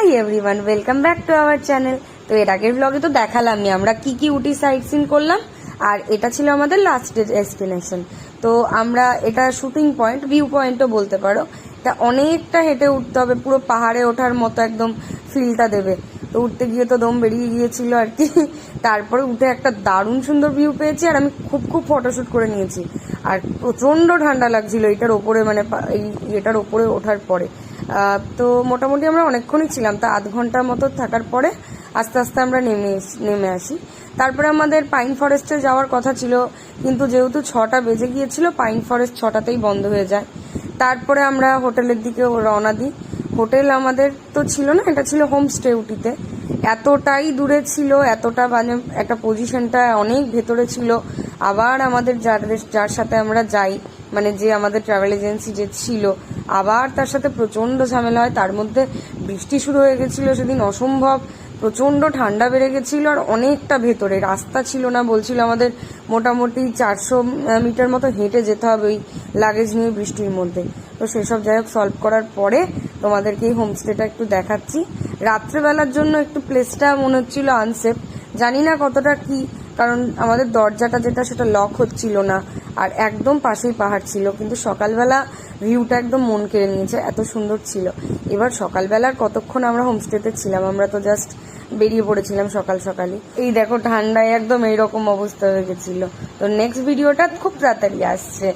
Hi everyone, welcome back to our channel. তো এর আগের ব্লগে তো দেখালামই আমরা কি উটি সাইট সিন করলাম, আর এটা ছিল আমাদের লাস্ট ডেস্টিনেশন। তো আমরা এটা শুটিং পয়েন্ট, ভিউ পয়েন্টও বলতে পারো। এটা অনেকটা হেঁটে উঠতে হবে, পুরো পাহাড়ে ওঠার মতো একদম ফিলটা দেবে। তো উঠতে গিয়ে তো দম বেরিয়ে গিয়েছিল আর কি। তারপরে উঠে একটা দারুণ সুন্দর ভিউ পেয়েছি, আর আমি খুব ফটোশুট করে নিয়েছি। আর প্রচন্ড ঠান্ডা লাগছিল এটার ওপরে, মানে এটার ওপরে ওঠার পরে। তো মোটামুটি আমরা অনেকক্ষণই ছিলাম, তা আধ ঘন্টার মতো থাকার পরে আস্তে আস্তে আমরা নেমে আসি। তারপরে আমাদের পাইন ফরেস্টে যাওয়ার কথা ছিল, কিন্তু যেহেতু 6টা বেজে গিয়েছিল, পাইন ফরেস্ট 6টাতেই বন্ধ হয়ে যায়। তারপরে আমরা হোটেলের দিকে রওনা দিই। হোটেল আমাদের তো ছিল না, এটা ছিল হোমস্টে উটিতে। এতটাই দূরে ছিল, এতটা মানে একটা পজিশনটা অনেক ভেতরে ছিল। আবার আমাদের যার সাথে আমরা যাই, মানে যে আমাদের ট্রাভেল এজেন্সি যে ছিল, আবার তার সাথে প্রচন্ড ঝামেলা হয়। তার মধ্যে বৃষ্টি শুরু হয়ে গেছিল সেদিন, অসম্ভব প্রচন্ড ঠান্ডা বেড়ে গেছিল, আর অনেকটা ভেতরে রাস্তা ছিল না। বলছিল আমাদের মোটামুটি 400 মিটার মতো হেঁটে যেতে হবে ওই লাগেজ নিয়ে বৃষ্টির মধ্যে। তো সেসব যাই হোক সলভ করার পরে তোমাদেরকে এই হোমস্টেটা একটু দেখাচ্ছি। রাত্রেবেলার জন্য একটু প্লেসটা মনে হচ্ছিল আনসেফ, জানি না কতটা কি, কারণ আমাদের দরজাটা যেটা সেটা লক হচ্ছিল না, আর একদম পাশেই পাহাড় ছিল। কিন্তু সকালবেলা ভিউটা একদম মন কেড়ে নিয়েছে, এত সুন্দর ছিল। এবার সকালবেলার কতক্ষণ আমরা হোমস্টেতে ছিলাম, আমরা তো জাস্ট বেরিয়ে পড়েছিলাম সকালই। এই দেখো ঠান্ডায় একদম এইরকম অবস্থা হয়ে গেছিল। তো নেক্সট ভিডিওটা খুব তাড়াতাড়ি আসছে।